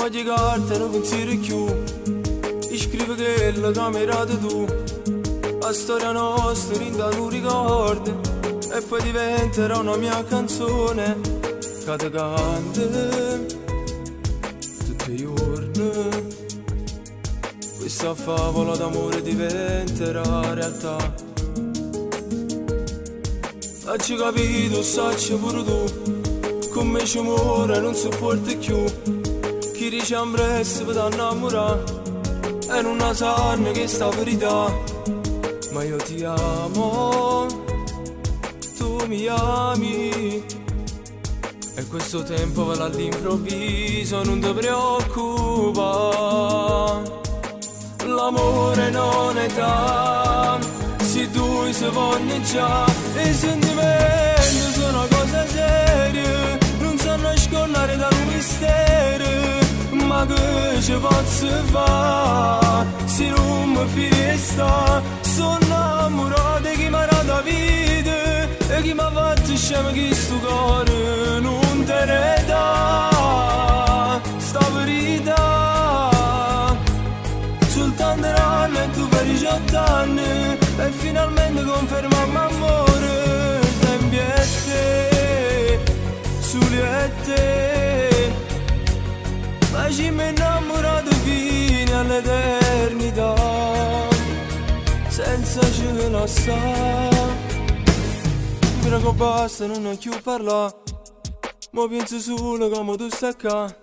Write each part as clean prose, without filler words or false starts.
foglie carta, non pensieri più. Scrive che la camerata tu. La storia nostra in da tu ricordi. E poi diventerà una mia canzone che ti canta tutti i giorni. Questa favola d'amore diventerà realtà. Hai capito, sacci pure tu. Con me ci muore, non sopporti più. Chi dice ambresse per innamorare. E non sanno che sta verità. Ma io ti amo, tu mi ami. E questo tempo va all'improvviso, non ti preoccupare. L'amore non è età, se due si vogliono già. E i sentimenti sono una cosa seria, non sanno nascondere dal mistero. Ma che ci posso fare, se non mi fiesta. Sono innamorato di chi mi ha dato la vita e chi mi ha fatto scemo che sto cuore non te ne dà. Sta verità, soltanto anni e tu fai 18 anni e finalmente confermiamo amore. Sempre a te, solo a te. Ma ci mi innamorato fino all'eternità, senza ce la sa. Però che basta, non ho più parlare. Ma penso solo come tu stai qua.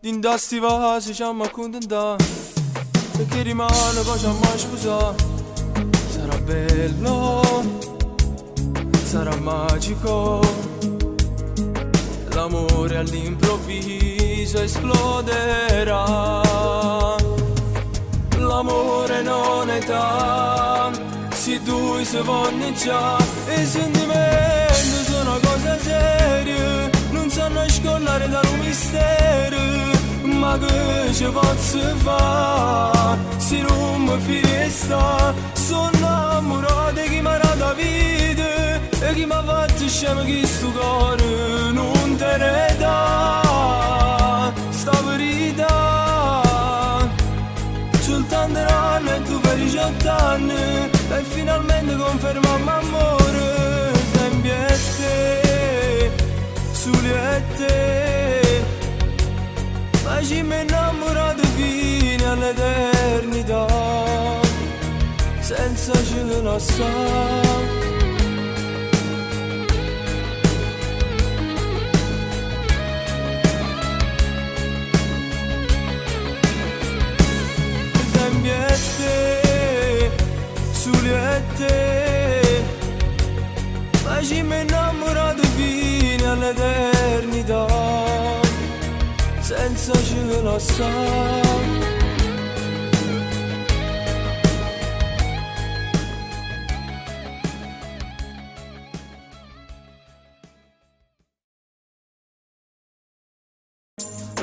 Di sti vasi ci siamo accontentati. E che rimane poi ci mai sposare. Sarà bello, sarà magico. L'amore all'improvviso esploderà. L'amore non è età, se due si vogliono già. E i sentimenti sono una cosa seria, non sanno nascondere dal mistero. Ma che ci posso fare, se non mi fiesta. Sono innamorato di chi mi ha dato la vita e chi mi ha fatto scemo che sto cuore non te ne dà. Sta verità, soltanto anni e tu fai 18 anni e finalmente confermiamo amore. Sempre a te, solo a te. Ma ci mi innamorato fino all'eternità, senza ce la sa. Solo a te, ma ci mi innamorato fino all'eternità, senza ce la sa.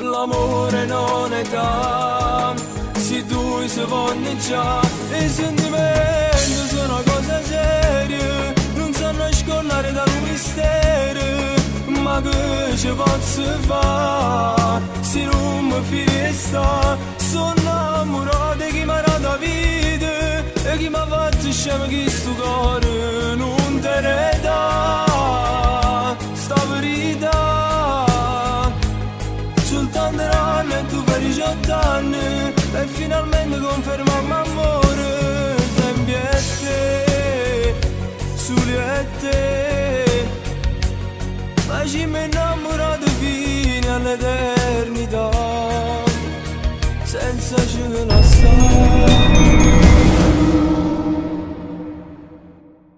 L'amore non è età, se due si vogliono già. E i sentimenti sono una cosa seria, non sanno nascondere dal mistero. Ma che ci posso fare, se non mi fiesta. Sono innamorato di chi mi ha dato la vita e chi mi ha fatto scemo che sto cuore non te ne dà. Sta verità, soltanto anni e tu fai 18 anni e finalmente confermiamo amore. Sempre a te, solo a te. Ma ci mi innamorato fino all'eternità, senza ce la sa.